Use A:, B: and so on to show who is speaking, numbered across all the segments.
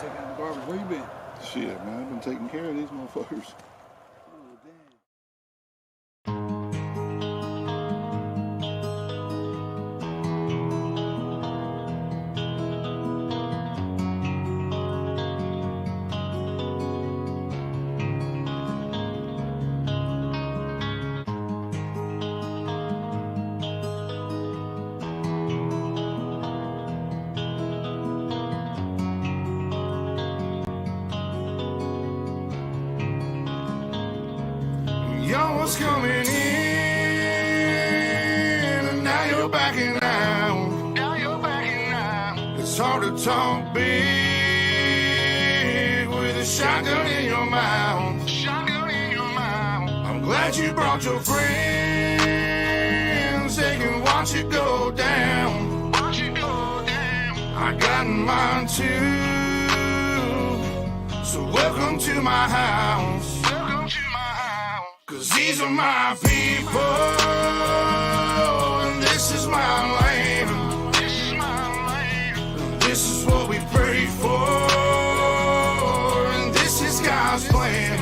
A: taking out the garbage. Where you been?
B: Shit, man, I've been taking care of these motherfuckers.
A: Oh, damn.
B: Y'all was coming in, and now you're backing out. It's hard to talk big with a shotgun in your mouth. I'm glad you brought your friends. They can watch it go down. I got mine too. So welcome to my house. 'Cause these are my people, and this is my land. This is what we pray for, and this is God's plan.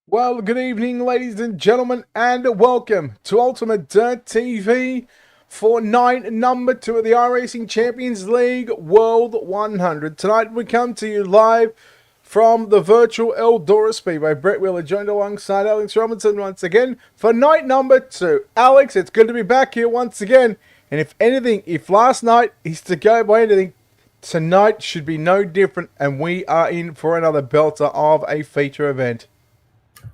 C: Well, good evening, ladies and gentlemen, and welcome to Ultimate Dirt TV for night number 2 of the Iracing Champions League World 100. Tonight we come to you live from the virtual Eldora Speedway. Brett Wheeler joined alongside Alex Robinson once again for night number 2. Alex, it's good to be back here once again. And if last night is to go by anything, tonight should be no different, and we are in for another belter of a feature event.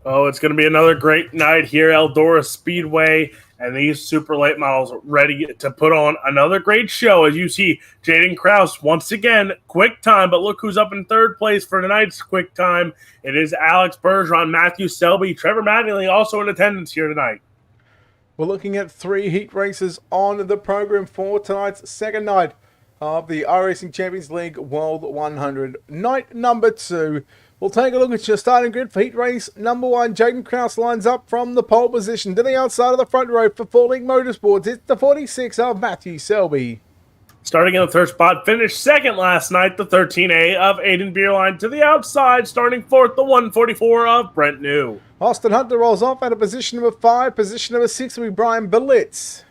D: Oh, it's going to be another great night here, Eldora Speedway, and these super late models ready to put on another great show. As you see, Jaden Krause once again, quick time, but look who's up in third place for tonight's quick time. It is Alex Bergeron, Matthew Selby, Trevor Mattingly also in attendance here tonight.
C: We're looking at 3 heat races on the program for tonight's second night of the Iracing Champions League World 100. Night number 2. We'll take a look at your starting grid for heat race number 1. Jaden Krause lines up from the pole position to the outside of the front row for Full Link Motorsports. It's the 46 of Matthew Selby.
D: Starting in the third spot, finished second last night, the 13A of Aiden Beerline. To the outside, starting fourth, the 144 of Brent New.
C: Austin Hunter rolls off at a position number 5. Position number 6 will be Brian Belitz.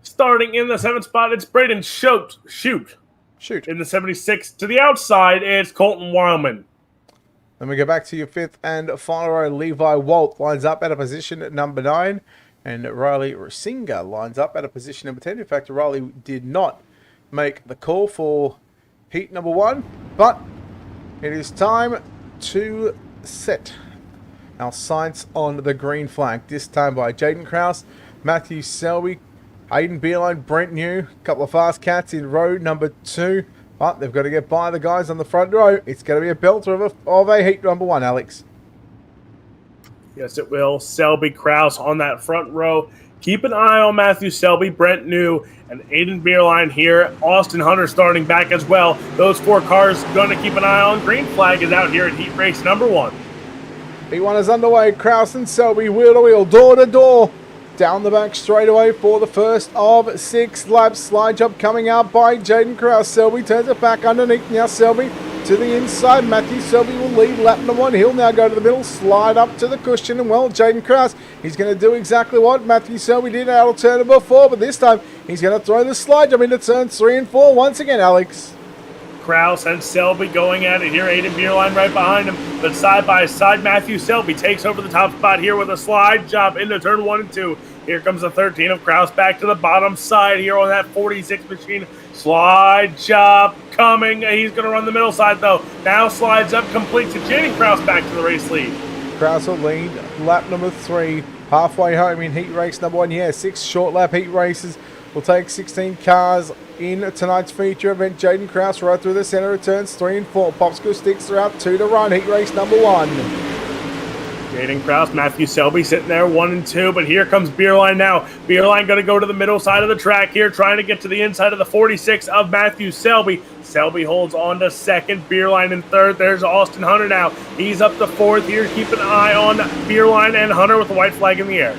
D: Starting in the seventh spot, it's Braden Shoot. In the 76, to the outside, it's Colton Wildman.
C: Then we go back to your 5th and final row. Levi Walt lines up at a position at number 9. And Riley Rasinga lines up at a position number 10. In fact, Riley did not make the call for heat number 1. But it is time to set our sights on the green flag. This time by Jaden Krause, Matthew Selby, Aiden Beerline, Brent New, a couple of fast cats in row number 2. But they've got to get by the guys on the front row. It's going to be a belter of a heat number 1, Alex.
D: Yes, it will. Selby, Krause on that front row. Keep an eye on Matthew Selby, Brent New, and Aiden Beerline here. Austin Hunter starting back as well. Those 4 cars going to keep an eye on. Green flag is out here at heat race number 1.
C: P1 is underway. Krause and Selby wheel to wheel, door to door. Down the back straight away for the first of 6 laps. Slide job coming out by Jaden Krause. Selby turns it back underneath. Now Selby to the inside. Matthew Selby will lead lap number 1. He'll now go to the middle, slide up to the cushion, and well, Jaden Krause, he's going to do exactly what Matthew Selby did out of turn number 4, but this time he's going to throw the slide jump into turns 3 and 4 once again, Alex.
D: Kraus and Selby going at it here. Aiden Beerline right behind him. But side by side, Matthew Selby takes over the top spot here with a slide jump into turn 1 and 2. Here comes the 13 of Kraus back to the bottom side here on that 46 machine. Slide jump coming. He's going to run the middle side though. Now slides up complete to Jaden Kraus back to the race lead.
C: Kraus will lead lap number 3. Halfway home in heat race number 1. Yeah, 6 short lap heat races. We'll take 16 cars in tonight's feature event. Jaden Krause right through the center of turns 3 and 4. Popsicle sticks are out 2 to run. Heat race number 1.
D: Jaden Krause, Matthew Selby sitting there 1 and 2, but here comes Beerline now. Beerline going to go to the middle side of the track here, trying to get to the inside of the 46 of Matthew Selby. Selby holds on to second, Beerline in third. There's Austin Hunter now. He's up to fourth here. Keep an eye on Beerline and Hunter with the white flag in the air.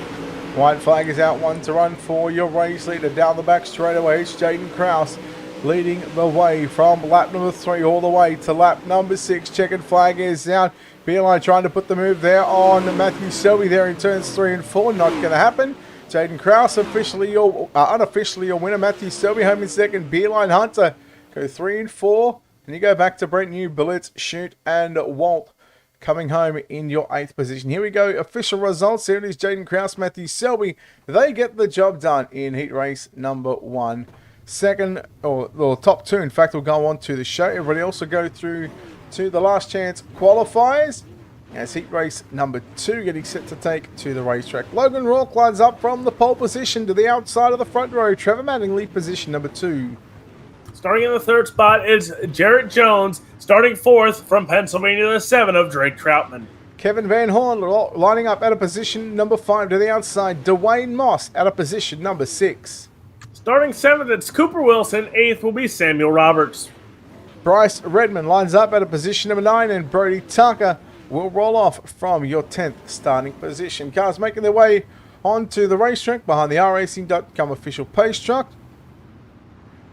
C: White flag is out, 1 to run for your race leader. Down the back straight away, it's Jaden Krause leading the way from lap number 3 all the way to lap number 6. Checkered flag is out. Beerline trying to put the move there on Matthew Selby there in turns 3 and 4. Not going to happen. Jaden Krause unofficially your winner. Matthew Selby home in second. Beerline Hunter go 3 and 4. And you go back to Brent New, Blitz, Shoot, and Walt coming home in your 8th position. Here we go. Official results. Here it is. Jaden Krause, Matthew Selby. They get the job done in heat race number 1. Second, or top 2, in fact, will go on to the show. Everybody else will go through to the last chance qualifiers. As heat race number 2 getting set to take to the racetrack. Logan Rourke lines up from the pole position to the outside of the front row. Trevor Mattingly, position number 2.
D: Starting in the 3rd spot is Jarrett Jones. Starting 4th from Pennsylvania, the 7 of Drake Troutman.
C: Kevin Van Horn lining up at a position number 5 to the outside. Dwayne Moss at a position number 6.
D: Starting 7th, it's Cooper Wilson. 8th will be Samuel Roberts.
C: Bryce Redmond lines up at a position number 9, and Brody Tucker will roll off from your 10th starting position. Cars making their way onto the racetrack behind the Iracing.com official pace truck.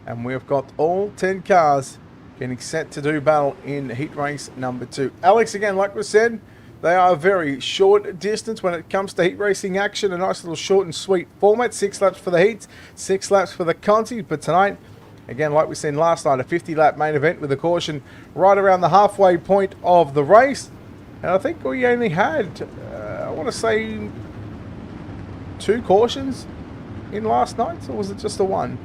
C: And we've got all 10 cars getting set to do battle in heat race number 2. Alex, again, like we said, they are a very short distance when it comes to heat racing action. A nice little short and sweet format. 6 laps for the heats, 6 laps for the conti. But tonight, again, like we said last night, a 50-lap main event with a caution right around the halfway point of the race. And I think we only had, I want to say, 2 cautions in last night, or was it just the 1?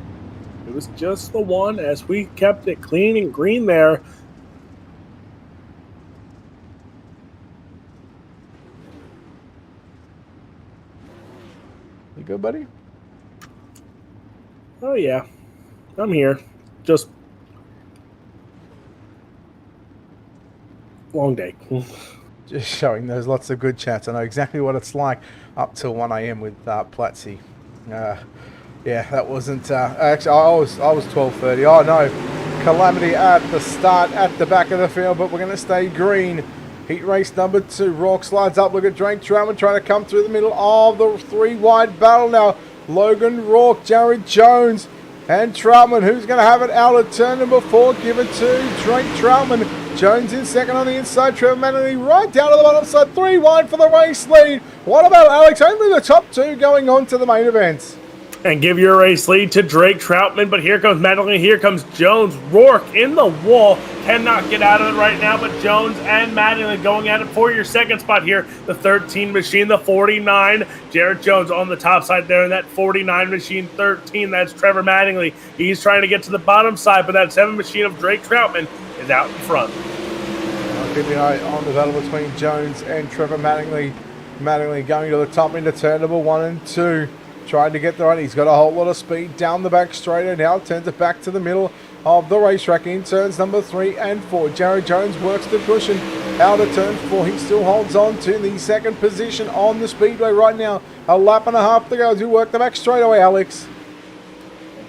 D: It was just the 1 as we kept it clean and green there.
C: You good, buddy?
D: Oh, yeah. I'm here. Just long day.
C: Just showing there's lots of good chats. I know exactly what it's like up till 1 a.m. with Platzi. Yeah, that wasn't... actually, I was 12:30. Oh, no. Calamity at the start, at the back of the field, but we're going to stay green. Heat race number 2. Rourke slides up. Look at Drake Troutman trying to come through the middle of the 3-wide battle now. Logan Rourke, Jared Jones, and Troutman. Who's going to have it out of turn number 4? Give it to Drake Troutman. Jones in second on the inside. Trevor Manley right down to the bottom side. 3 wide for the race lead. What about Alex? Only the top 2 going on to the main event.
D: And give your race lead to Drake Troutman, but here comes Manley, here comes Jones. Rourke in the wall, cannot get out of it right now, but Jones and Manley going at it for your 2nd spot here. The 13 machine, the 49. Jarrett Jones on the top side there in that 49 machine, 13. That's Trevor Mattingly. He's trying to get to the bottom side, but that 7 machine of Drake Troutman is out in front.
C: I'll keep an eye on the battle between Jones and Trevor Mattingly. Mattingly going to the top into turn number 1 and 2. Trying to get the right. He's got a whole lot of speed down the back straight, and now turns it back to the middle of the racetrack in turns number 3 and 4. Jared Jones works the cushion out of turn 4. He still holds on to the 2nd position on the speedway right now. A lap and a half to go to work the back straight away, Alex.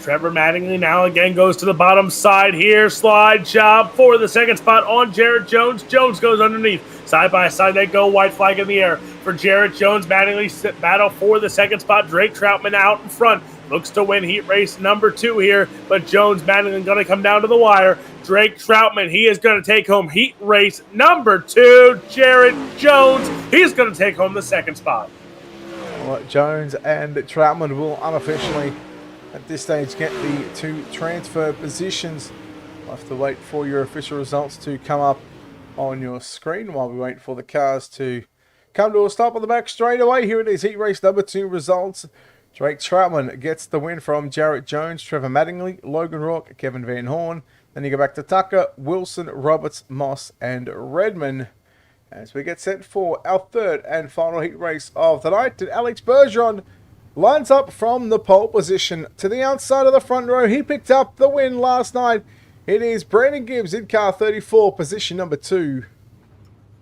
D: Trevor Mattingly now again goes to the bottom side here. Slide job for the 2nd spot on Jared Jones. Jones goes underneath. Side by side they go. White flag in the air for Jarrett Jones. Battle for the second spot. Drake Troutman out in front. Looks to win heat race number 2 here, but Jones battling going to come down to the wire. Drake Troutman, he is going to take home heat race number 2. Jarrett Jones, he's going to take home the second spot.
C: Well, Jones and Troutman will unofficially, at this stage, get the 2 transfer positions. We'll have to wait for your official results to come up on your screen while we wait for the cars to come to a stop on the back straight away. Here it is, heat race number 2 results. Drake Troutman gets the win from Jarrett Jones, Trevor Mattingly, Logan Rourke, Kevin Van Horn. Then you go back to Tucker, Wilson, Roberts, Moss, and Redman. As we get set for our 3rd and final heat race of the night, and Alex Bergeron lines up from the pole position to the outside of the front row. He picked up the win last night. It is Brandon Gibbs in car 34, position number 2.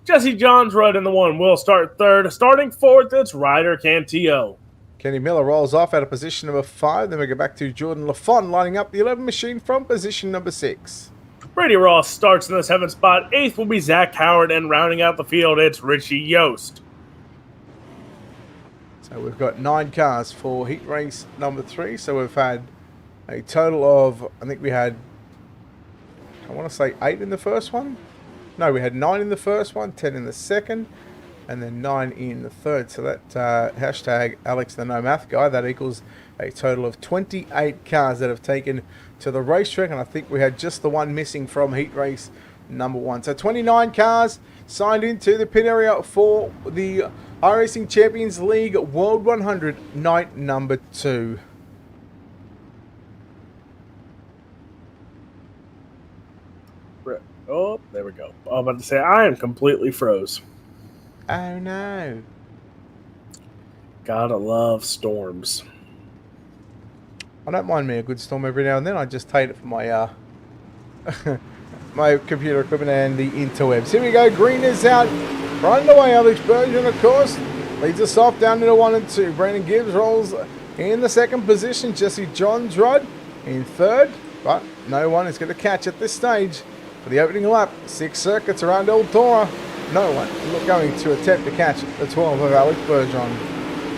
D: Jesse Johns rode in the 1 will start 3rd. Starting 4th, it's Ryder Cantillo.
C: Kenny Miller rolls off out of position number 5. Then we go back to Jordan Lafon lining up the 11 machine from position number 6.
D: Brady Ross starts in the 7th spot. 8th will be Zach Howard, and rounding out the field, it's Richie Yost.
C: So we've got 9 cars for heat race number 3. So we've had a total of, I think we had, I want to say 8 in the first one. No, we had 9 in the first one, 10 in the second, and then 9 in the third. So that hashtag Alex the No Math Guy, that equals a total of 28 cars that have taken to the racetrack, and I think we had just the one missing from heat race number 1. So 29 cars signed into the pit area for the Iracing Champions League World 100 night number 2.
D: Oh, there we go. I'm about to say, I am completely froze.
C: Oh no.
D: Gotta love storms.
C: I don't mind me a good storm every now and then. I just hate it for my my computer equipment and the interwebs. Here we go. Green is out. Right away, Alex Bergeron, of course, leads us off down into 1 and 2. Brandon Gibbs rolls in the 2nd position. Jesse Johns rod in 3rd, but no one is going to catch at this stage for the opening lap. 6 circuits around Eldora. No one going to attempt to catch the 12 of Alex Bergeron.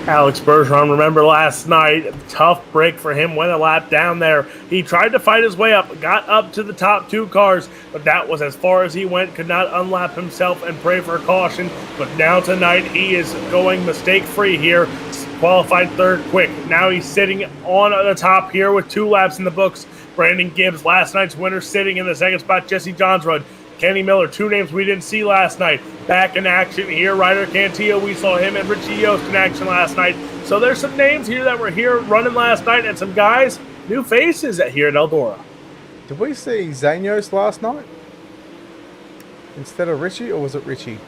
D: Alex Bergeron, remember last night, tough break for him, went a lap down there. He tried to fight his way up, got up to the top 2 cars, but that was as far as he went, could not unlap himself and pray for caution. But now tonight, he is going mistake-free here, qualified 3rd quick. Now he's sitting on the top here with 2 laps in the books. Brandon Gibbs, last night's winner, sitting in the 2nd spot. Jesse Johnsrud, Kenny Miller, 2 names we didn't see last night. Back in action here. Ryder Cantillo, we saw him and Richie Yost in action last night. So there's some names here that were here running last night, and some guys, new faces here at Eldora.
C: Did we see Zanyos last night instead of Richie, or was it Richie?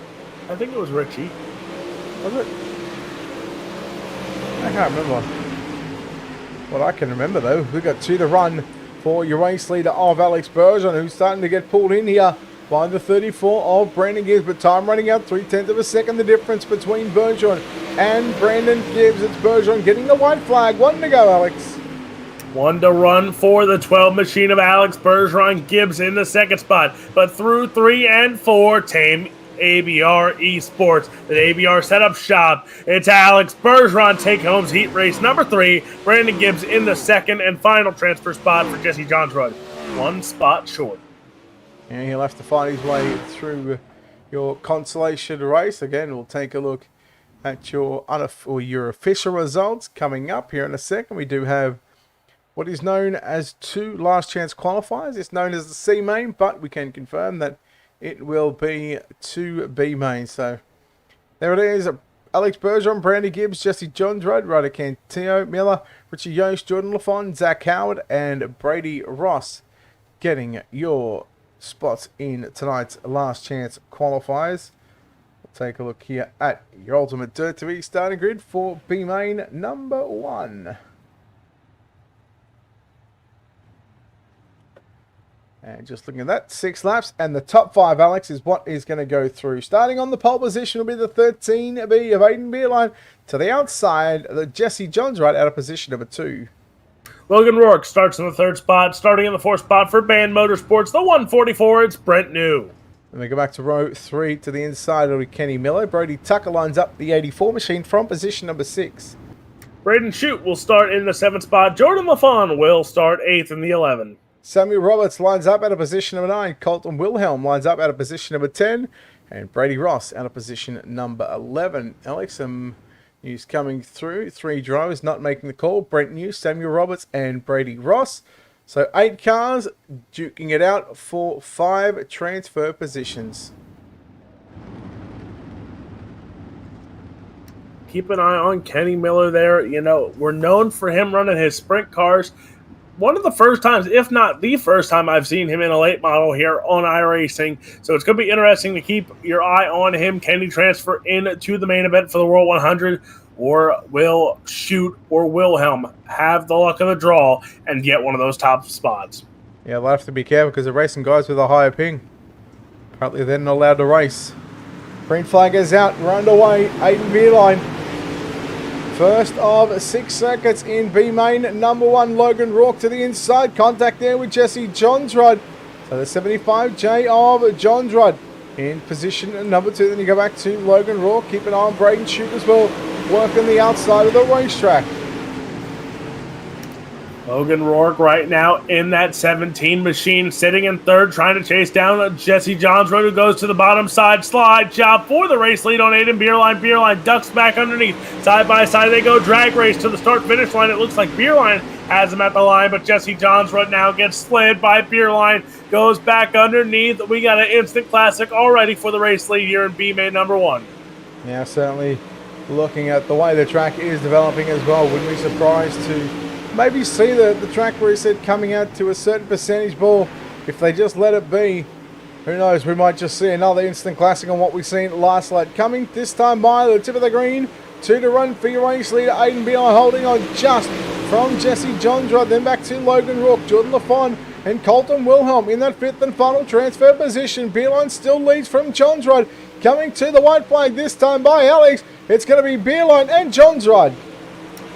D: I think it was Richie.
C: Was it? I can't remember. What I can remember, though, we got 2 to run for your race leader of Alex Bergeron, who's starting to get pulled in here by the 34 of Brandon Gibbs, but time running out 0.3 of a second, the difference between Bergeron and Brandon Gibbs. It's Bergeron getting the white flag. 1 to go, Alex.
D: 1 to run for the 12 machine of Alex Bergeron. Gibbs in the 2nd spot, but through 3 and 4, Tame ABR Esports, the ABR setup shop. It's Alex Bergeron take home's heat race number 3. Brandon Gibbs in the 2nd and final transfer spot for Jesse Johnsrud. 1 spot short.
C: And he'll have to find his way through your consolation race. Again, we'll take a look at your official results coming up here in a second. We do have what is known as 2 last chance qualifiers. It's known as the C main, but we can confirm that it will be 2 B mains. So there it is. Alex Bergeron, Brandon Gibbs, Jesse Johnsrud, Ryder Cantillo, Miller, Richie Yost, Jordan Lafon, Zach Howard, and Brady Ross getting your spots in tonight's last chance qualifiers. We'll take a look here at your ultimate Dirt TV starting grid for B main number 1. And just looking at that, 6 laps, and the top 5, Alex, is what is going to go through. Starting on the pole position will be the 13B of Aiden Beerline. To the outside, the Jesse Johnsrud out of position number 2.
D: Logan Rourke starts in the 3rd spot. Starting in the 4th spot for Band Motorsports, the 144, it's Brent New.
C: Then we go back to row 3 to the inside. It'll be Kenny Miller. Brody Tucker lines up the 84 machine from position number 6.
D: Braden Shute will start in the 7th spot. Jordan LaFawn will start 8th in the 11.
C: Samuel Roberts lines up out of position number 9. Colton Wilhelm lines up out of position number 10. And Brady Ross out of position number 11. Alex, news coming through. 3 drivers not making the call. Brent New, Samuel Roberts, and Brady Ross. So 8 cars duking it out for 5 transfer positions.
D: Keep an eye on Kenny Miller there. You know, we're known for him running his sprint cars. One of the first times, if not the first time, I've seen him in a late model here on iRacing. So it's going to be interesting to keep your eye on him. Can he transfer into the main event for the World 100? Or will Shute or Wilhelm have the luck of the draw and get one of those top spots?
C: Yeah, they'll have to be careful because they're racing guys with a higher ping. Apparently they're not allowed to race. Green flag is out. We're underway. Aiden Beerline. First of 6 circuits in B main. Number 1, Logan Rourke to the inside. Contact there with Jesse Johnsrud. So the 75J of Johnsrud in position number 2. Then you go back to Logan Rourke. Keep an eye on Braden Shute as well. Working the outside of the racetrack.
D: Logan Rourke right now in that 17 machine, sitting in 3rd, trying to chase down Jesse Johnsrud, who goes to the bottom side. Slide job for the race lead on Aiden Beerline. Beerline ducks back underneath. Side by side they go. Drag race to the start-finish line. It looks like Beerline has him at the line, but Jesse Johnsrud now gets slid by Beerline. Goes back underneath. We got an instant classic already for the race lead here in B-Main number 1.
C: Yeah, certainly looking at the way the track is developing as well. Wouldn't be surprised to maybe see the track reset coming out to a certain percentage ball. If they just let it be, who knows, we might just see another instant classic on what we've seen last lap. Coming this time by the tip of the green, 2 to run for your race leader, Aiden Beerline holding on just from Jesse Johnsrud. Then back to Logan Rourke, Jordan LaFawn, and Colton Wilhelm in that 5th and final transfer position. Beerline still leads from Johnsrud. Coming to the white flag this time by Alex. It's going to be Beerline and Johnsrud.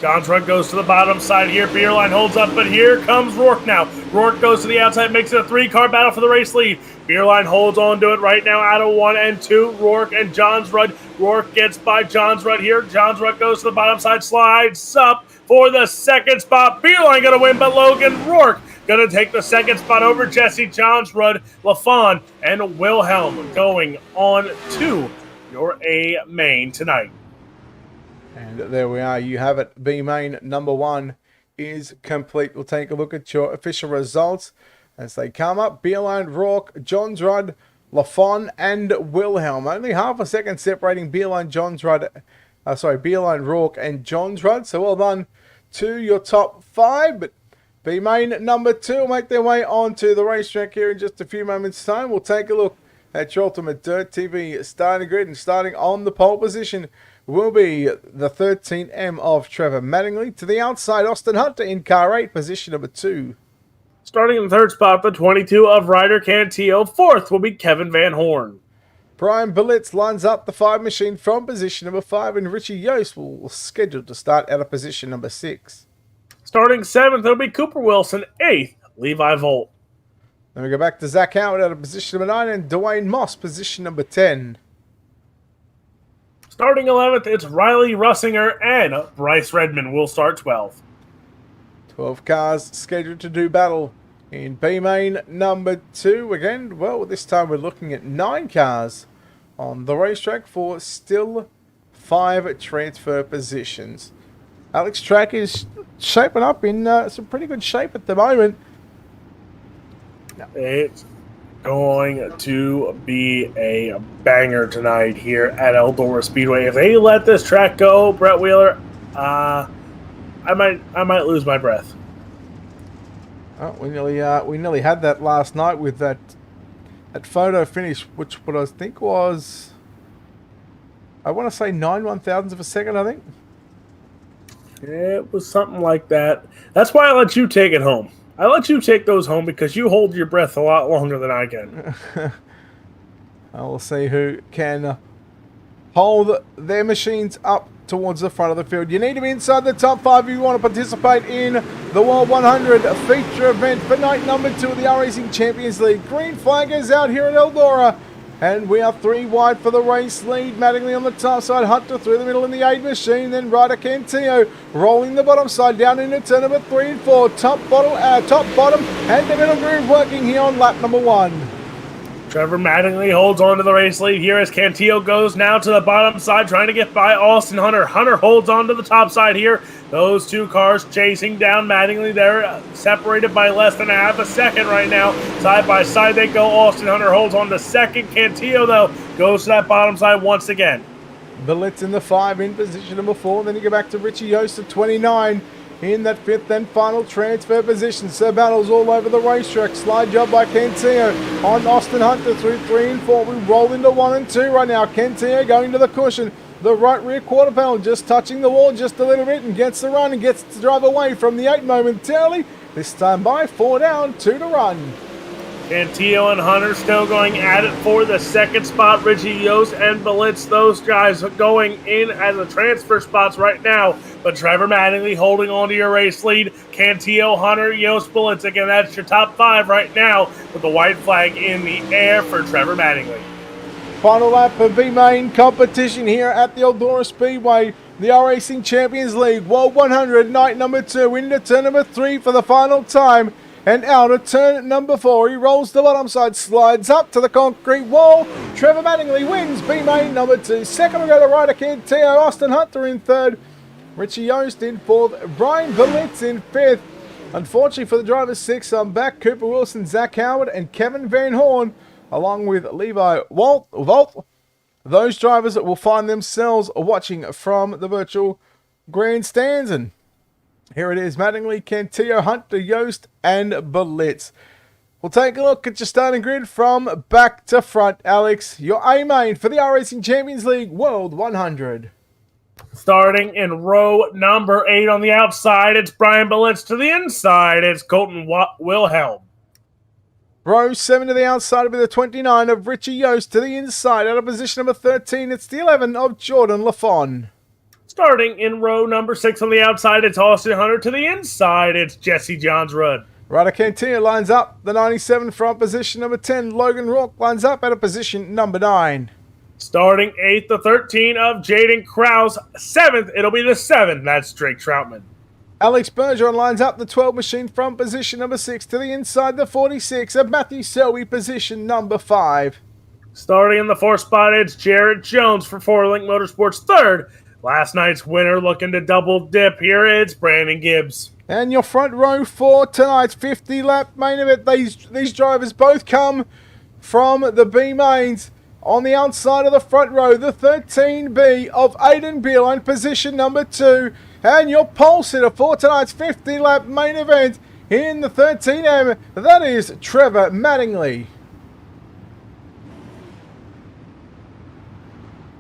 D: Johnsrud goes to the bottom side here. Beerline holds up, but here comes Rourke now. Rourke goes to the outside, makes it a 3-car battle for the race lead. Beerline holds on to it right now out of 1 and 2. Rourke and Johnsrud. Rourke gets by Johnsrud here. Johnsrud goes to the bottom side, slides up for the 2nd spot. Beerline going to win, but Logan Rourke going to take the 2nd spot over Jesse Johnsrud, LaFawn, and Wilhelm going on to your A main tonight.
C: And there we are. You have it. B main number 1 is complete. We'll take a look at your official results as they come up. Beerline, Rourke, Johnsrud, LaFawn, and Wilhelm. Only half a second separating Beerline, Beerline, Rourke, and Johnsrud. So well done to your top 5. But B main number 2 will make their way onto the racetrack here in just a few moments' time. We'll take a look at your Ultimate Dirt TV starting grid, and starting on the pole position will be the 13M of Trevor Mattingly. To the outside, Austin Hunter in car 8, position number 2.
D: Starting in the 3rd spot, the 22 of Ryder Cantillo. 4th will be Kevin Van Horn.
C: Brian Belitz lines up the 5 machine from position number 5, and Richie Yost will schedule to start out of position number 6.
D: Starting 7th, it'll be Cooper Wilson. 8th, Levi Volt.
C: Then we go back to Zach Howard out of position number 9, and Dwayne Moss, position number 10.
D: Starting 11th, it's Riley Russinger, and Bryce Redmond will start 12th.
C: 12 cars scheduled to do battle in B main number 2. Again, well, this time we're looking at 9 cars on the racetrack for still 5 transfer positions. Alex, track is shaping up in some pretty good shape at the moment.
D: It's going to be a banger tonight here at Eldora Speedway. If they let this track go, Brett Wheeler, I might lose my breath.
C: Oh, we nearly had that last night with that photo finish, which what I think was, I want to say 9 1,000ths of a second, I think.
D: It was something like that. That's why I let you take it home. I let you take those home because you hold your breath a lot longer than I can.
C: We'll see who can hold their machines up towards the front of the field. You need to be inside the top 5 if you want to participate in the World 100 feature event for night number 2 of the Iracing Champions League. Green flag is out here at Eldora. And we are 3 wide for the race lead. Mattingly on the top side. Hunter through the middle in the 8 machine. Then Ryder Cantillo rolling the bottom side down into turn number 3 and 4. Top, bottom, and the middle groove working here on lap number 1.
D: Trevor Mattingly holds on to the race lead here as Cantillo goes now to the bottom side trying to get by Austin Hunter. Hunter holds on to the top side here. Those two cars chasing down Mattingly. They're separated by less than a half a second right now. Side by side they go. Austin Hunter holds on to second. Cantillo, though, goes to that bottom side once again.
C: Blitz in the 5 in position number 4. Then you go back to Richie Yost at 29. In that 5th and final transfer position. So battles all over the racetrack. Slide job by Cantillo on Austin Hunter through 3 and 4. We roll into 1 and 2 right now. Cantillo going to the cushion. The right rear quarter panel just touching the wall just a little bit and gets the run and gets to drive away from the 8 momentarily. This time by 4 down, 2 to run.
D: Cantillo and Hunter still going at it for the second spot. Richie Yost and Blitz, those guys going in as the transfer spots right now. But Trevor Mattingly holding on to your race lead. Cantillo, Hunter, Yost, Blitz. Again, that's your top 5 right now with the white flag in the air for Trevor Mattingly.
C: Final lap of the main competition here at the Eldora Speedway. The Iracing Champions League World 100 night number 2 into turn number 3 for the final time. And out of turn number 4, he rolls the bottom side, slides up to the concrete wall. Trevor Mattingly wins B-Main number 2. Second will go to Ryder Cantillo, Austin Hunter in 3rd. Richie Yost in 4th. Brian Blitz in 5th. Unfortunately for the drivers 6, I'm back. Cooper Wilson, Zach Howard, and Kevin Van Horn, along with Levi Walt. Those drivers will find themselves watching from the virtual grandstands. And here it is, Mattingly, Cantillo, Hunter, Yost, and Blitz. We'll take a look at your starting grid from back to front. Alex, your A-main for the Iracing Champions League World 100.
D: Starting in row number 8 on the outside, it's Brian Blitz. To the inside, it's Colton Wilhelm.
C: Row 7 to the outside will be the 29 of Richie Yost. To the inside, out of position number 13, it's the 11 of Jordan Lafon.
D: Starting in row number 6 on the outside, it's Austin Hunter. To the inside, it's Jesse Johns-Rudd.
C: Ryder Cantillo lines up. The 97 from position number 10. Logan Rourke lines up at a position number 9.
D: Starting 8th, the 13 of Jaden Krause. 7th, it'll be the 7. That's Drake Troutman.
C: Alex Bergeron lines up the 12 machine from position number 6. To the inside, the 46 of Matthew Selby, position number 5.
D: Starting in the 4th spot, it's Jarrett Jones for 4Link Motorsports. 3rd, last night's winner looking to double dip. Here it's Brandon Gibbs.
C: And your front row for tonight's 50-lap main event. These drivers both come from the B-mains. On the outside of the front row, the 13B of Aiden Beerline, position number 2. And your pole sitter for tonight's 50-lap main event in the 13M, that is Trevor Mattingly.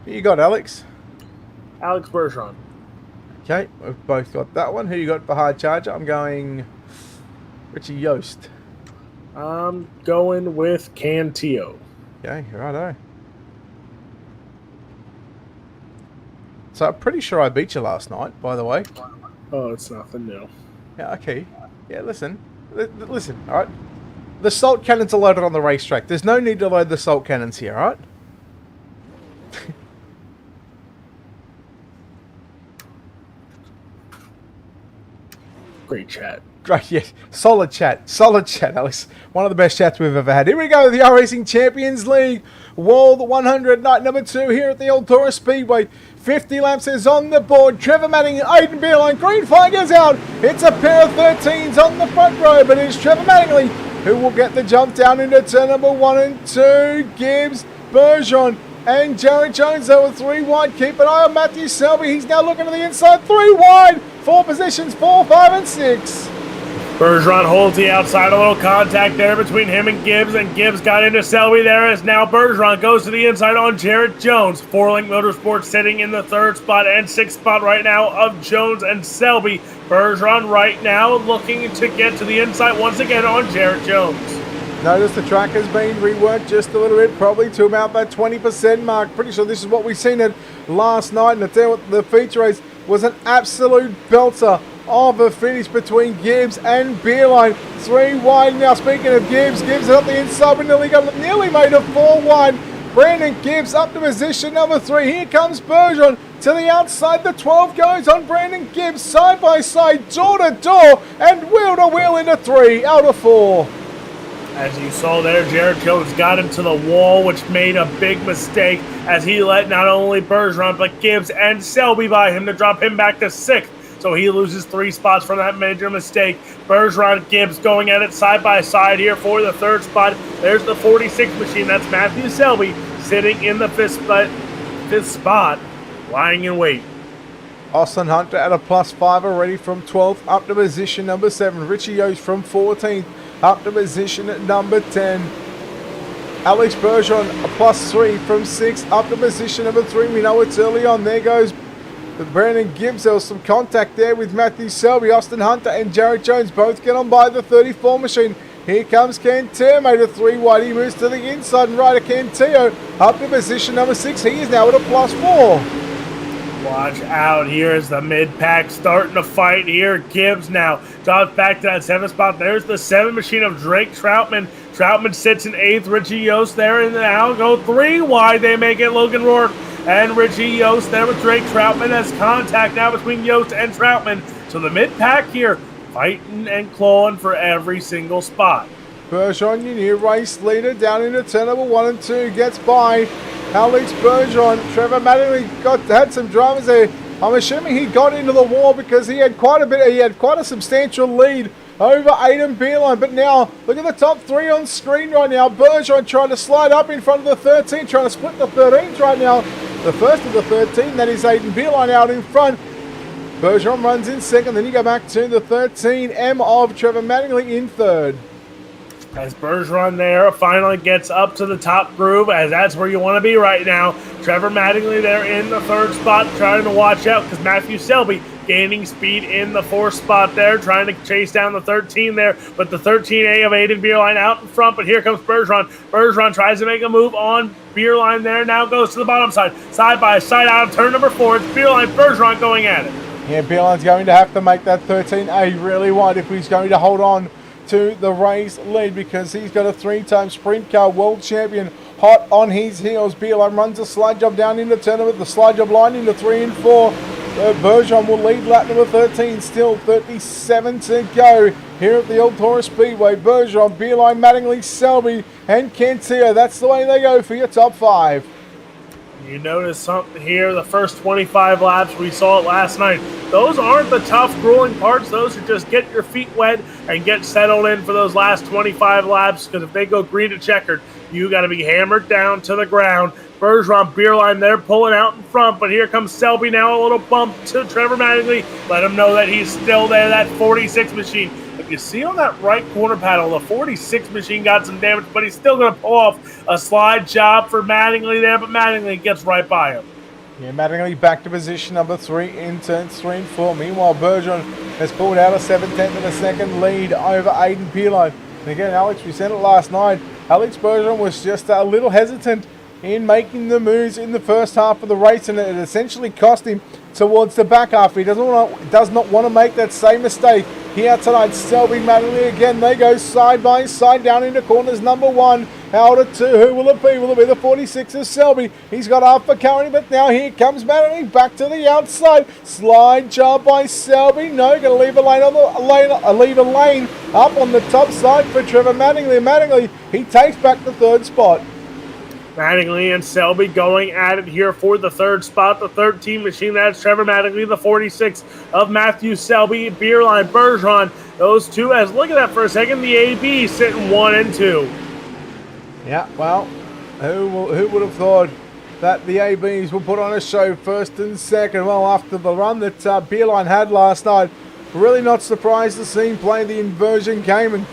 C: Who you got, Alex?
D: Alex Bergeron.
C: Okay, we've both got that one. Who you got for hard charger? I'm going Richie Yost.
D: I'm going with Cantillo.
C: Okay, righto. So I'm pretty sure I beat you last night, by the way.
D: Oh, it's nothing new.
C: Yeah, okay. Yeah, listen. Listen, alright? The salt cannons are loaded on the racetrack. There's no need to load the salt cannons here, alright?
D: Great chat.
C: Great, yes. Solid chat, Alex. One of the best chats we've ever had. Here we go, the Iracing Champions League World 100, night number 2 here at the Eldora Speedway. 50 laps is on the board. Trevor Mattingly, Aiden Beerline, green flag is out. It's a pair of 13s on the front row, but it's Trevor Mattingly who will get the jump down into turn number 1 and 2. Gibbs, Bergeron, and Jared Jones. They were 3 wide. Keep an eye on Matthew Selby. He's now looking to the inside. 3 wide. 4 positions, 4, 5, and 6.
D: Bergeron holds the outside, a little contact there between him and Gibbs got into Selby there as now Bergeron goes to the inside on Jarrett Jones. 4Link Motorsports sitting in the 3rd spot and 6th spot right now of Jones and Selby. Bergeron right now looking to get to the inside once again on Jarrett Jones.
C: Notice the track has been reworked just a little bit, probably to about that 20% mark. Pretty sure this is what we've seen it last night. And I tell you what, the feature race was an absolute belter of a finish between Gibbs and Beerline. 3 wide now. Speaking of Gibbs got the inside, but nearly made a 4 wide. Brandon Gibbs up to position number 3. Here comes Bergeron to the outside. The 12 goes on Brandon Gibbs side by side, door to door, and wheel to wheel into 3, out of 4.
D: As you saw there, Jared Jones got into the wall, which made a big mistake as he let not only Bergeron, but Gibbs and Selby by him to drop him back to 6th. So he loses 3 spots from that major mistake. Bergeron, Gibbs going at it side by side here for the 3rd spot. There's the 46 machine. That's Matthew Selby sitting in the 5th spot, lying in wait.
C: Austin Hunter at a +5 already from 12th up to position number 7. Richie Yost from 14th up to position at number 10. Alex Bergeron a +3 from 6 up to position number 3. We know it's early on. There goes Brandon Gibbs. There was some contact there with Matthew Selby. Austin Hunter and Jared Jones both get on by the 34 machine. Here comes Cantillo, made a 3 wide. He moves to the inside and Ryder Cantillo up to position number 6. He is now at a +4.
D: Watch out here as the mid-pack starting to fight here. Gibbs now drops back to that 7th spot. There's the 7 machine of Drake Troutman. Troutman sits in 8th. Richie Yost there in the now go 3 wide. They make it Logan Rourke and Richie Yost there with Drake Troutman. As contact now between Yost and Troutman. So the mid-pack here fighting and clawing for every single spot.
C: Bergeron, your new race leader, down into turn number 1 and 2, gets by Alex Bergeron. Trevor Mattingly had some dramas there. I'm assuming he got into the wall because he had quite a substantial lead over Aiden Beerline. But now, look at the top 3 on screen right now. Bergeron trying to slide up in front of the 13, trying to split the 13s right now. The first of the 13, that is Aiden Beerline out in front. Bergeron runs in 2nd, then you go back to the 13M of Trevor Mattingly in 3rd.
D: As Bergeron there finally gets up to the top groove, as that's where you want to be right now. Trevor Mattingly there in the 3rd spot, trying to watch out because Matthew Selby gaining speed in the 4th spot there, trying to chase down the 13 there, but the 13A of Aiden Beerline out in front, but here comes Bergeron. Bergeron tries to make a move on Beerline there, now goes to the bottom side by side out of turn number 4. It's Beerline, Bergeron going at it.
C: Yeah, Beerline's going to have to make that 13A really wide if he's going to hold on to the race lead, because he's got a 3-time sprint car world champion hot on his heels. Beerline runs a slide job down into turn with the slide job line into 3 and 4. Bergeron will lead lap number 13, still 37 to go here at the Eldora Speedway. Bergeron, Beerline, Mattingly, Selby, and Cantillo. That's the way they go for your top 5.
D: You notice something here, the first 25 laps, we saw it last night. Those aren't the tough, grueling parts. Those are just get your feet wet and get settled in for those last 25 laps, because if they go green to checkered, you got to be hammered down to the ground. Bergeron, Beerline there pulling out in front, but here comes Selby now, a little bump to Trevor Mattingly. Let him know that he's still there, that 46 machine. If you see on that right corner panel, the 46 machine got some damage, but he's still going to pull off a slide job for Mattingly there, but Mattingly gets right by him.
C: Yeah, Mattingly back to position number 3 in turns 3 and 4. Meanwhile, Bergeron has pulled out a 7/10 of a second lead over Aiden Beerline. And again, Alex, we said it last night, Alex Bergeron was just a little hesitant in making the moves in the first half of the race, and it essentially cost him towards the back half. He does not want to make that same mistake here tonight. Selby, Mattingly again, they go side by side down into corners number 1, out of 2. Who will it be? Will it be the 46 of Selby? He's got half for currently, but now here comes Mattingly back to the outside. Slide job by Selby. No, going to leave a lane on the leave a lane up on the top side for Trevor Mattingly. Mattingly, he takes back the 3rd spot.
D: Mattingly and Selby going at it here for the 3rd spot. The 13 machine, that's Trevor Mattingly. The 46 of Matthew Selby. Beerline, Bergeron, those two, as look at that for a second, the AB sitting 1 and 2.
C: Yeah, well, who would have thought that the ABs will put on a show 1st and 2nd? Well, after the run that Beerline had last night, really not surprised to see him play the inversion game. And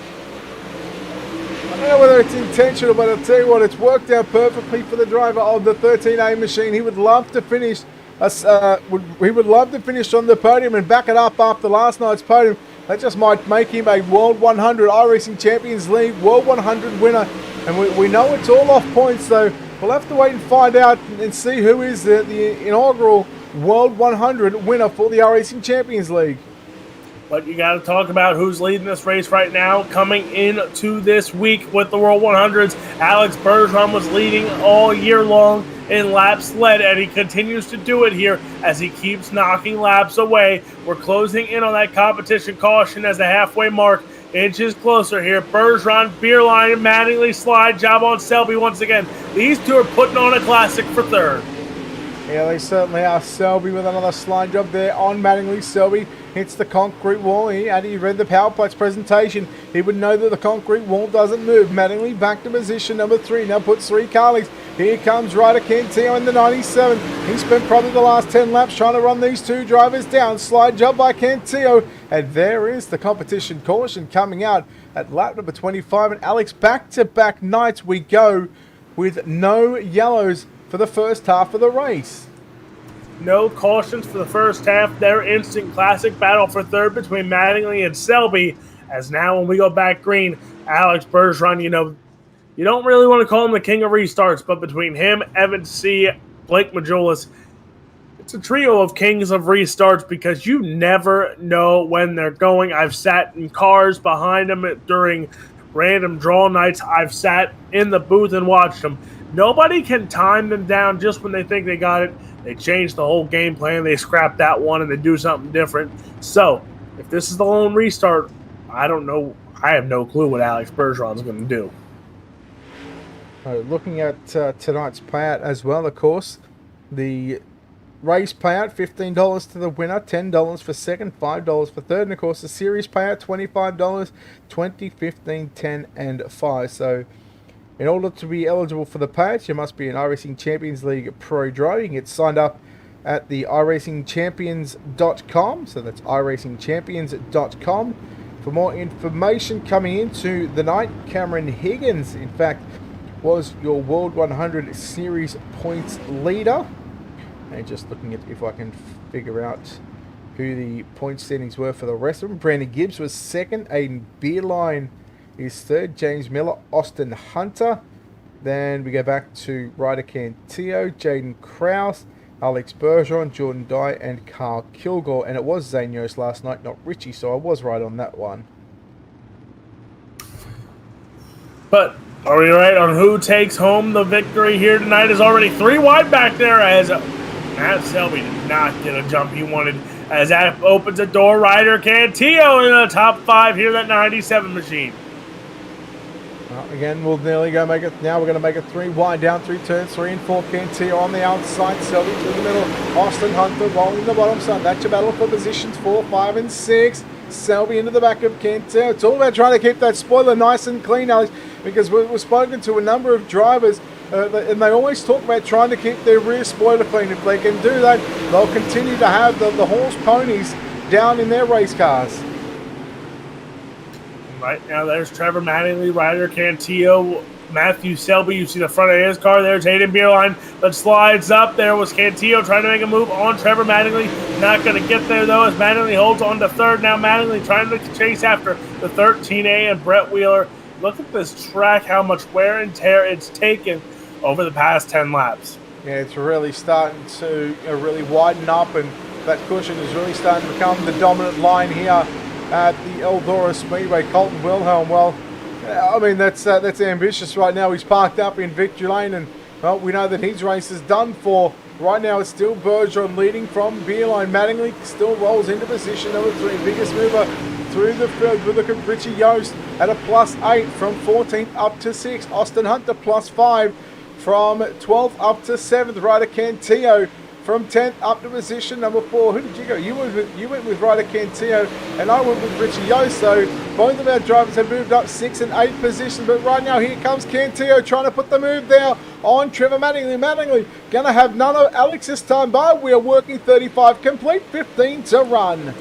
C: I don't know whether it's intentional, but I'll tell you what, it's worked out perfectly for the driver of the 13A machine. He would love to finish he would love to finish on the podium and back it up after last night's podium. That just might make him a World 100 Iracing Champions League World 100 winner. And we know it's all off points, so we'll have to wait and find out and see who is the inaugural World 100 winner for the Iracing Champions League.
D: But you got to talk about who's leading this race right now. Coming into this week with the World 100s, Alex Bergeron was leading all year long in laps led, and he continues to do it here as he keeps knocking laps away. We're closing in on that competition caution as the halfway mark inches closer here. Bergeron, Beerline, and Mattingly slide job on Selby once again. These two are putting on a classic for third.
C: Yeah, they certainly are. Selby with another slide job there on Mattingly. Selby hits the concrete wall. He read the power plates presentation. He would know that the concrete wall doesn't move. Mattingly back to position number 3. Now puts 3 Carlings. Here comes Ryder Cantillo in the 97. He spent probably the last 10 laps trying to run these two drivers down. Slide job by Cantillo. And there is the competition caution coming out at lap number 25. And Alex, back-to-back nights we go with no yellows for the first half of the race.
D: No cautions for the first half. Their instant classic battle for third between Mattingly and Selby. As now when we go back green, Alex Bergeron, you don't really want to call him the king of restarts, but between him, Evan C., Blake Majulis, it's a trio of kings of restarts because you never know when they're going. I've sat in cars behind them during random draw nights. I've sat in the booth and watched them. Nobody can time them down just when they think they got it. They change the whole game plan. They scrap that one and they do something different. So, if this is the lone restart, I don't know. I have no clue what Alex Bergeron's going to do.
C: Looking at tonight's payout as well, of course, the race payout, $15 to the winner, $10 for second, $5 for third, and of course the series payout, $25, 20, 15, 10, and 5. So, in order to be eligible for the payouts, you must be an Iracing Champions League Pro driver. You can get signed up at the iracingchampions.com. So that's iracingchampions.com. For more information coming into the night, Cameron Higgins, in fact, was your World 100 Series points leader. And just looking at if I can figure out who the point standings were for the rest of them. Brandon Gibbs was second. Aiden Beerline is third. James Miller, Austin Hunter. Then we go back to Ryder Cantillo, Jaden Krause, Alex Bergeron, Jordan Dye, and Carl Kilgore. And it was Zane Yost last night, not Richie, so I was right on that one.
D: But are we right on who takes home the victory here tonight? Is already 3 wide back there as Matt Selby did not get a jump he wanted. As that opens a door, Ryder Cantillo in the top 5 here, that 97 machine.
C: Again, we'll nearly go make it. Now we're going to make it 3 wide down 3 turns, 3 and 4. Cantillo on the outside, Selby through the middle. Austin Hunter rolling the bottom side. That's your battle for positions 4, 5, and 6. Selby into the back of Cantillo. It's all about trying to keep that spoiler nice and clean, Alex, because we've spoken to a number of drivers and they always talk about trying to keep their rear spoiler clean. If they can do that, they'll continue to have the horse ponies down in their race cars.
D: Right now, there's Trevor Mattingly, Ryder Cantillo, Matthew Selby. You see the front of his car. There's Hayden Beerline that slides up. There was Cantillo trying to make a move on Trevor Mattingly. Not going to get there, though, as Mattingly holds on to third. Now Mattingly trying to chase after the 13A and Brett Wheeler. Look at this track, how much wear and tear it's taken over the past 10 laps.
C: Yeah, it's really starting to really widen up, and that cushion is really starting to become the dominant line here at the Eldora Speedway. Colton Wilhelm, well, I mean, that's ambitious right now. He's parked up in Victory Lane, and, well, we know that his race is done for. Right now, it's still Bergeron leading from Beerline. Mattingly still rolls into position number 3. Biggest mover through the field. We look at Richie Yost at a +8 from 14th up to 6th. Austin Hunter +5 from 12th up to 7th. Ryder Cantillo from 10th up to position number 4. Who did you go? You went with Ryder Cantillo, and I went with Richie Yost. So both of our drivers have moved up 6 and 8 positions. But right now, here comes Cantillo trying to put the move there on Trevor Mattingly. Mattingly going to have none of Alex this time by. We are working 35 complete, 15 to run.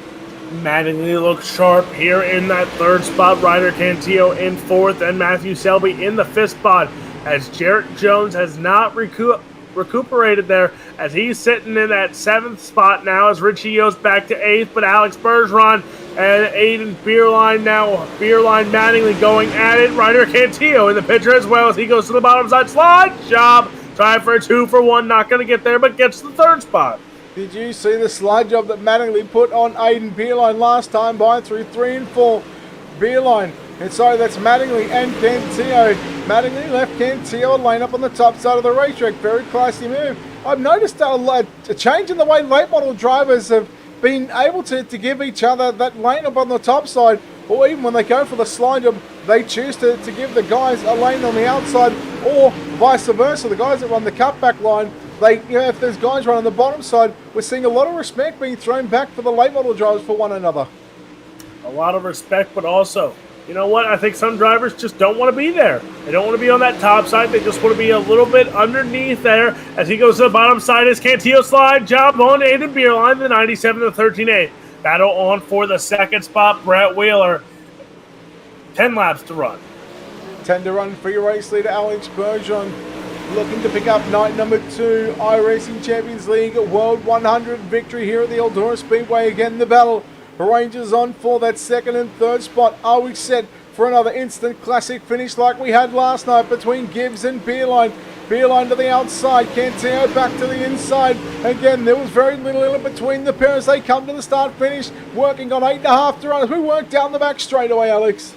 D: Mattingly looks sharp here in that 3rd spot. Ryder Cantillo in 4th, and Matthew Selby in the 5th spot, as Jarrett Jones has not recuperated there, as he's sitting in that 7th spot now, as Richie Yost back to 8th, but Alex Bergeron and Aiden Beerline now. Beerline Mattingly going at it. Ryder Cantillo in the picture as well, as he goes to the bottom side. Slide job. Try for a 2 for 1. Not going to get there, but gets the 3rd spot.
C: Did you see the slide job that Mattingly put on Aiden Beerline last time by through 3 and 4? Beerline, and so that's Mattingly and Cantillo. Mattingly left Cantillo a lane up on the top side of the racetrack. Very classy move. I've noticed a change in the way late model drivers have been able to give each other that lane up on the top side, or even when they go for the slide job, they choose to give the guys a lane on the outside, or vice versa. The guys that run the cutback line, if there's guys running the bottom side, we're seeing a lot of respect being thrown back for the late model drivers for one another.
D: A lot of respect, but also, you know what? I think some drivers just don't want to be there. They don't want to be on that top side. They just want to be a little bit underneath there. As he goes to the bottom side, his Cantillo slide job on Aiden Beerline, the 97 to 13.8. Battle on for the second spot. Brett Wheeler, 10 laps to run.
C: 10 to run for your race leader, Alex Bergeron, looking to pick up night number 2, Iracing Champions League World 100 victory here at the Eldora Speedway. Again, the battle Rangers on for that second and third spot. Are we set for another instant classic finish like we had last night between Gibbs and Beerline? Beerline to the outside, Cantillo back to the inside. Again, there was very little in between the pairs. They come to the start finish, working on 8.5 to run as we work down the back straightaway, Alex.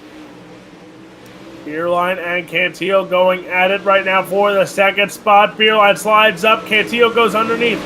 D: Beerline and Cantillo going at it right now for the second spot. Beerline slides up, Cantillo goes underneath.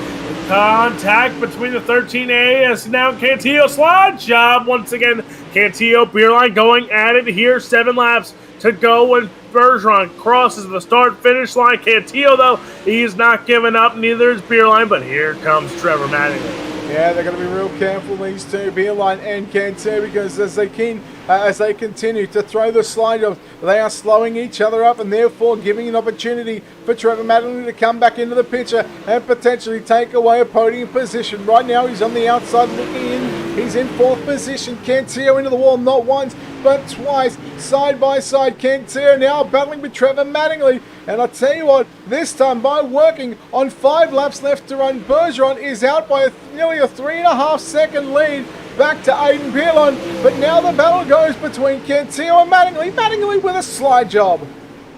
D: Contact between the 13A as now Cantillo slide job once again. Cantillo, Beerline going at it here. 7 laps to go when Bergeron crosses the start-finish line. Cantillo, though, he's not giving up. Neither is Beerline, but here comes Trevor Mattingly.
C: Yeah, they're going to be real careful, these two, Beerline and Cantillo, because as they continue to throw the slide off, they are slowing each other up and therefore giving an opportunity for Trevor Mattingly to come back into the picture and potentially take away a podium position. Right now, he's on the outside looking in. He's in 4th position. Cantillo into the wall, not once, but twice. Side by side, Cantillo now battling with Trevor Mattingly. And I tell you what, this time by working on 5 laps left to run, Bergeron is out by nearly a 3.5 second lead back to Aiden Beerline. But now the battle goes between Cantillo and Mattingly. Mattingly with a slide job.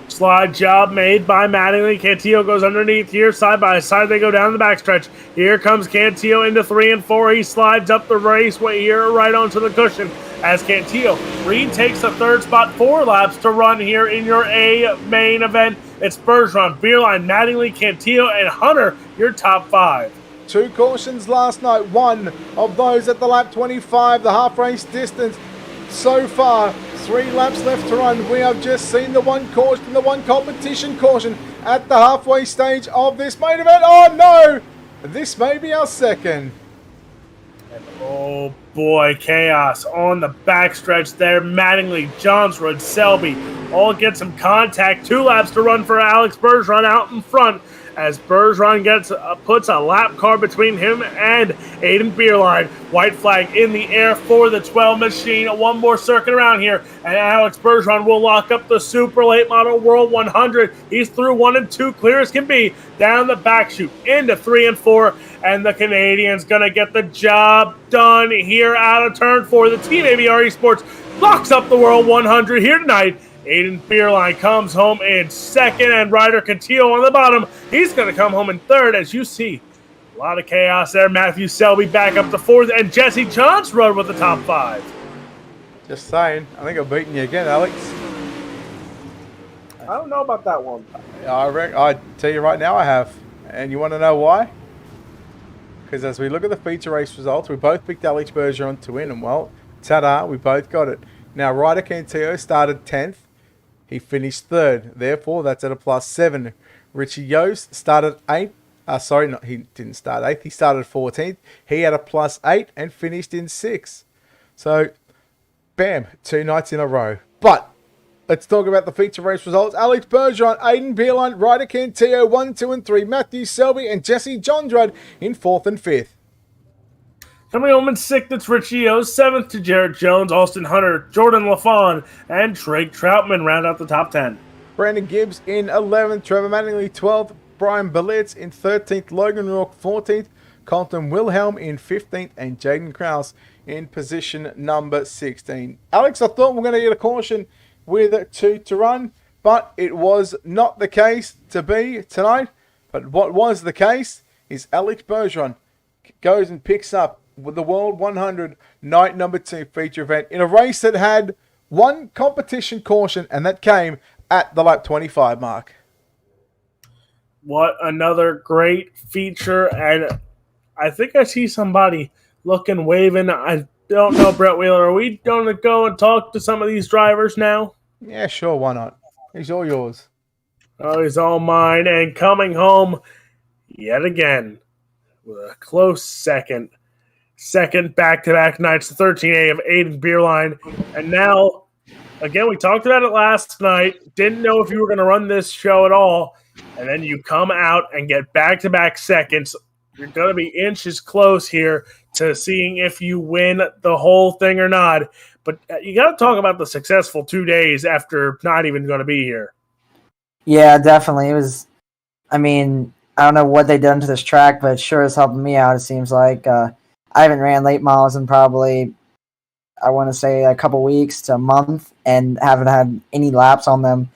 D: Slide job made by Mattingly. Cantillo goes underneath here. Side by side, they go down the backstretch. Here comes Cantillo into 3 and 4. He slides up the raceway here right onto the cushion as Cantillo retakes the 3rd spot. 4 laps to run here in your A main event. It's Bergeron, Beerline, Mattingly, Cantillo, and Hunter, your top 5.
C: 2 cautions last night. 1 of those at the lap 25, the half race distance. So far, 3 laps left to run. We have just seen the 1 caution, the 1 competition caution at the halfway stage of this main event. Oh no! This may be our second.
D: And oh boy, chaos on the backstretch there. Mattingly, Johnsrud, Selby all get some contact. 2 laps to run for Alex Bergeron out in front as Bergeron puts a lap car between him and Aiden Beerline. White flag in the air for the 12 machine. 1 more circuit around here, and Alex Bergeron will lock up the Super Late Model World 100. He's through 1 and 2, clear as can be, down the back chute into 3 and 4, and the Canadian's going to get the job done here out of turn 4. The Team ABR Esports locks up the World 100 here tonight. Aiden Beerline comes home in 2nd, and Ryder Cantillo on the bottom. He's going to come home in 3rd, as you see. A lot of chaos there. Matthew Selby back up to 4th, and Jesse Johnsrud with the top 5.
C: Just saying. I think I've beaten you again, Alex.
D: I don't know about that one.
C: I tell you right now I have. And you want to know why? Because as we look at the feature race results, we both picked Alex Bergeron to win, and well, ta-da, we both got it. Now, Ryder Cantillo started 10th. He finished 3rd. Therefore, that's at a +7. Richie Yost started 8th. He didn't start 8th. He started 14th. He had a +8 and finished in 6th. So, bam, 2 nights in a row. But let's talk about the feature race results. Alex Bergeron, Aiden Beerline, Ryder Cantillo, 1, 2, and 3. Matthew Selby and Jesse Johnsrud in 4th and 5th.
D: Coming home in 6th, it's Richie O. 7th to Jared Jones, Austin Hunter, Jordan LaFawn, and Drake Troutman round out the top 10.
C: Brandon Gibbs in 11th, Trevor Mattingly 12th, Brian Belitz in 13th, Logan Rourke 14th, Colton Wilhelm in 15th, and Jaden Krause in position number 16. Alex, I thought we were going to get a caution with 2 to run, but it was not the case to be tonight. But what was the case is Alex Bergeron goes and picks up with the World 100 night number 2 feature event in a race that had one competition caution, and that came at the lap 25 mark.
D: What another great feature, and I think I see somebody looking, waving. I don't know, Brett Wheeler. Are we going to go and talk to some of these drivers now?
C: Yeah, sure, why not? He's all yours.
D: Oh, he's all mine. And coming home yet again with a close second back-to-back nights, the 13A of Aiden Beerline. And now, again, we talked about it last night. Didn't know if you were going to run this show at all. And then you come out and get back-to-back seconds. You're going to be inches close here to seeing if you win the whole thing or not. But you got to talk about the successful 2 days after not even going to be here.
E: Yeah, definitely. It was, I mean, I don't know what they done to this track, but it sure is helping me out, it seems like. I haven't ran late models in probably, I want to say, a couple weeks to a month, and haven't had any laps on them.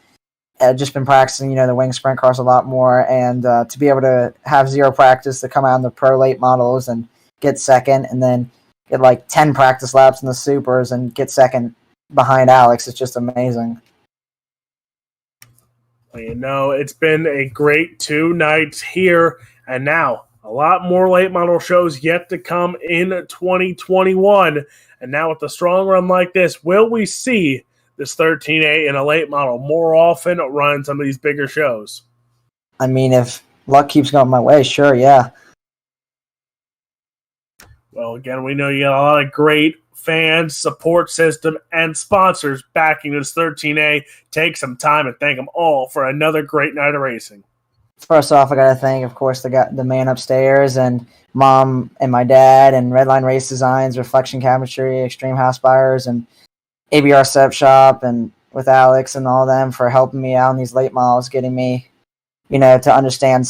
E: I've just been practicing, the wing sprint cars a lot more, and to be able to have zero practice to come out in the pro late models and get second, and then get like 10 practice laps in the supers and get second behind Alex, it's just amazing.
D: Well, it's been a great 2 nights here, and now a lot more late model shows yet to come in 2021. And now with a strong run like this, will we see this 13A in a late model more often run some of these bigger shows?
E: I mean, if luck keeps going my way, sure, yeah.
D: Well, again, we know you got a lot of great fans, support system, and sponsors backing this 13A. Take some time and thank them all for another great night of racing.
E: First off, I got to thank, of course, the man upstairs and Mom and my dad and Redline Race Designs, Reflection Cabinetry, Extreme House Buyers, and ABR Setup Shop, and with Alex and all them for helping me out in these late models, getting me, to understand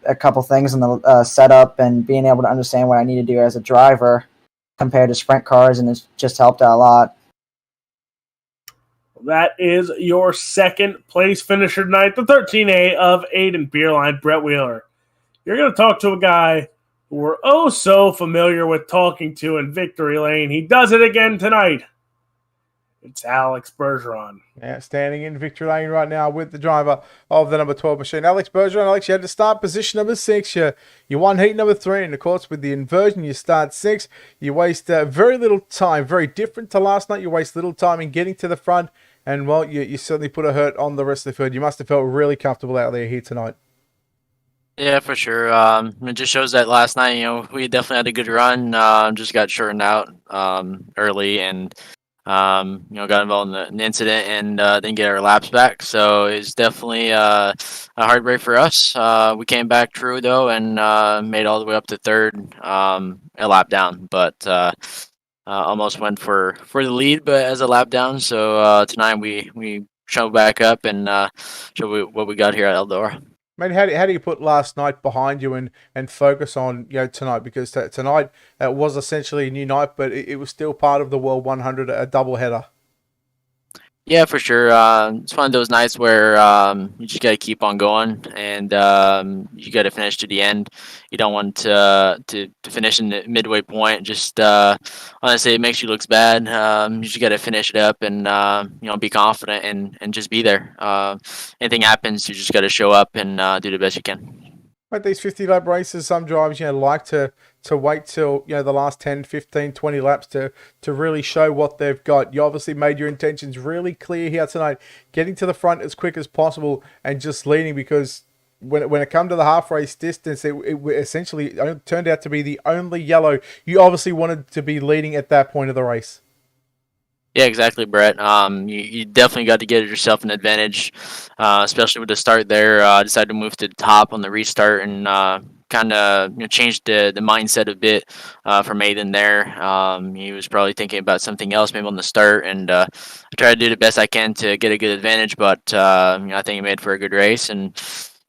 E: a couple things in the setup and being able to understand what I need to do as a driver compared to sprint cars, and it's just helped out a lot.
D: That is your second place finisher tonight, the 13A of Aiden Beerline, Brett Wheeler. You're going to talk to a guy who we're oh so familiar with talking to in Victory Lane. He does it again tonight. It's Alex Bergeron.
C: Yeah, standing in Victory Lane right now with the driver of the number 12 machine, Alex Bergeron. Alex, you had to start position number 6. You won heat number 3, and of course with the inversion, you start 6. You waste very little time. Very different to last night. You waste little time in getting to the front, and well, you certainly put a hurt on the rest of the field. You must have felt really comfortable out there here tonight.
F: Yeah, for sure. It just shows that last night, we definitely had a good run. Just got shortened out early, and got involved in an incident and didn't get our laps back. So it's definitely a hard break for us. We came back true though, and made all the way up to third, a lap down, but almost went for the lead, but as a lap down. So tonight we showed back up and showed what we got here at Eldora.
C: Mate, how do you put last night behind you and focus on tonight? Because tonight was essentially a new night, but it was still part of the World 100, a doubleheader.
F: Yeah, for sure. It's one of those nights where you just got to keep on going, and you got to finish to the end. You don't want to finish in the midway point. Just honestly, it makes you look bad. You just got to finish it up and be confident and just be there. Anything happens, you just got to show up and do the best you can.
C: Like these 50-lap races, some drivers like to wait till the last 10, 15, 20 laps to really show what they've got. You obviously made your intentions really clear here tonight, getting to the front as quick as possible and just leading, because when it come to the half race distance, it essentially turned out to be the only yellow. You obviously wanted to be leading at that point of the race.
F: Yeah, exactly, Brett. You definitely got to get yourself an advantage, especially with the start there. Decided to move to the top on the restart and kind of changed the mindset a bit from Aiden there. He was probably thinking about something else maybe on the start, and I tried to do the best I can to get a good advantage, but I think he made for a good race, and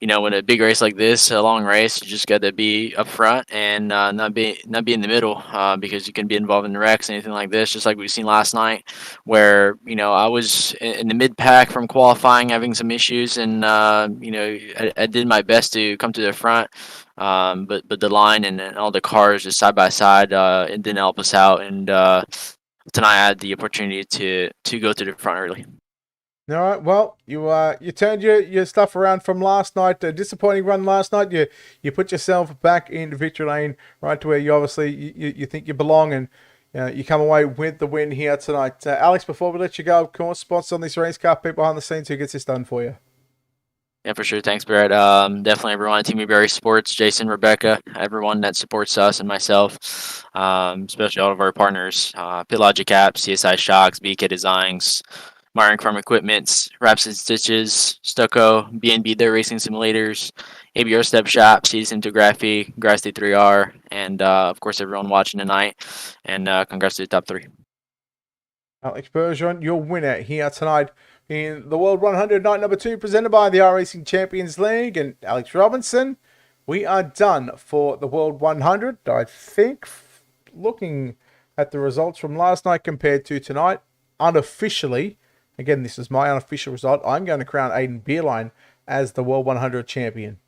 F: in a big race like this, a long race, you just got to be up front and not be in the middle because you can be involved in wrecks, anything like this, just like we've seen last night, where I was in the mid pack from qualifying, having some issues, and I did my best to come to the front, but the line and all the cars just side by side, it didn't help us out, and tonight I had the opportunity to go to the front early.
C: All right. Well, you turned your stuff around from last night. A disappointing run last night. You put yourself back into victory lane, right to where you obviously you think you belong, and you come away with the win here tonight. Alex, before we let you go, of course, spots on this race car, people behind the scenes who gets this done for you.
F: Yeah, for sure. Thanks, Barrett. Definitely everyone at Team Berry Sports, Jason, Rebecca, everyone that supports us and myself, especially all of our partners, Pit Logic App, CSI Shocks, BK Designs, Martin Farm Equipments, Wraps and Stitches, Stucco, B&B Their Racing Simulators, ABR Step Shop, CD Syntography, Grass D3R, and of course everyone watching tonight. And congrats to the top 3.
C: Alex Bergeron, your winner here tonight in the World 100 night number 2, presented by the Iracing Champions League. And Alex Robinson, we are done for the World 100. I think, looking at the results from last night compared to tonight, unofficially, again, this is my unofficial result, I'm going to crown Aiden Beerline as the World 100 champion.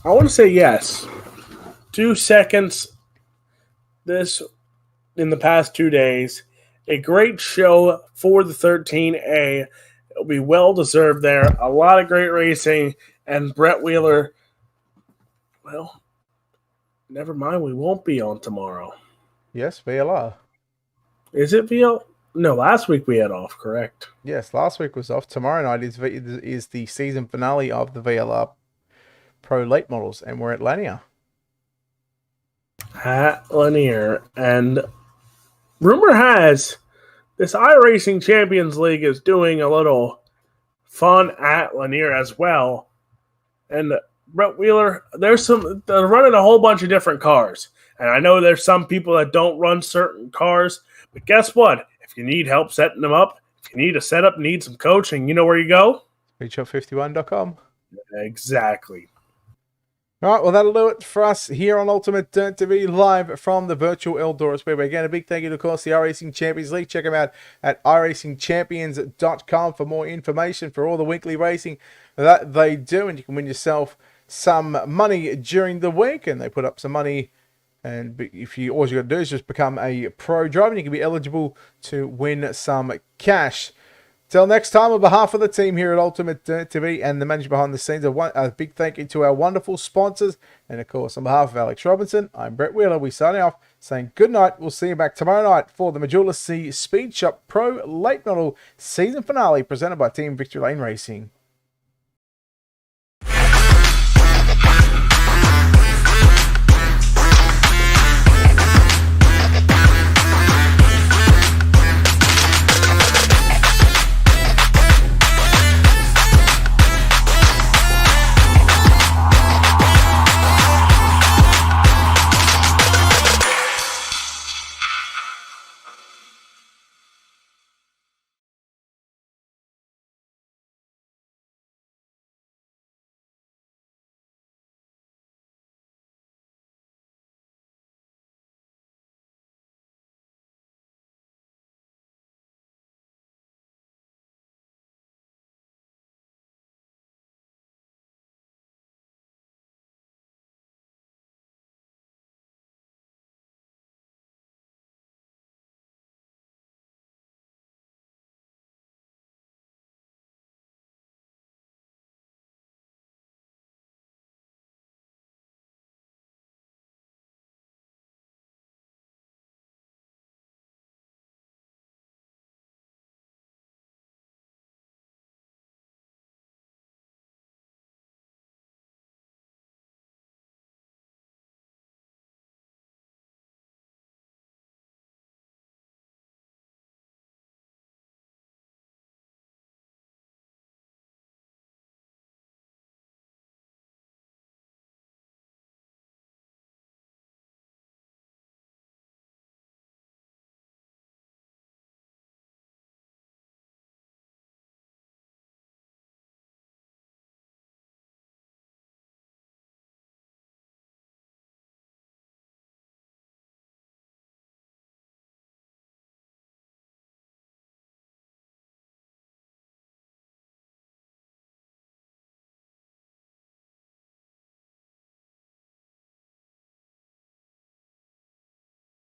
D: I want to say yes. 2 seconds this in the past 2 days. A great show for the 13A. It'll be well deserved there. A lot of great racing. And Brett Wheeler, well, never mind. We won't be on tomorrow.
C: Yes, VLR.
D: Is it VL? No, last week we had off, correct?
C: Yes, last week was off. Tomorrow night is the season finale of the VLR Pro Late Models, and we're at Lanier.
D: At Lanier. And rumor has this iRacing Champions League is doing a little fun at Lanier as well. And Brett Wheeler, they're running a whole bunch of different cars. And I know there's some people that don't run certain cars, but guess what? If you need help setting them up, if you need a setup, need some coaching, you know where you go?
C: SpeedShop51.com.
D: Exactly.
C: All right, well, that'll do it for us here on Ultimate Dirt TV, live from the virtual Eldora Speedway. Again, a big thank you to, of course, the iRacing Champions League. Check them out at iracingchampions.com for more information for all the weekly racing that they do. And you can win yourself some money during the week. And they put up some money. And if you all you got to do is just become a pro driver, and you can be eligible to win some cash. Till next time, on behalf of the team here at Ultimate Dirt TV and the manager behind the scenes, a big thank you to our wonderful sponsors. And of course, on behalf of Alex Robinson, I'm Brett Wheeler. We signing off saying good night. We'll see you back tomorrow night for the Majula C Speed Shop Pro Late Model Season Finale presented by Team Victory Lane Racing.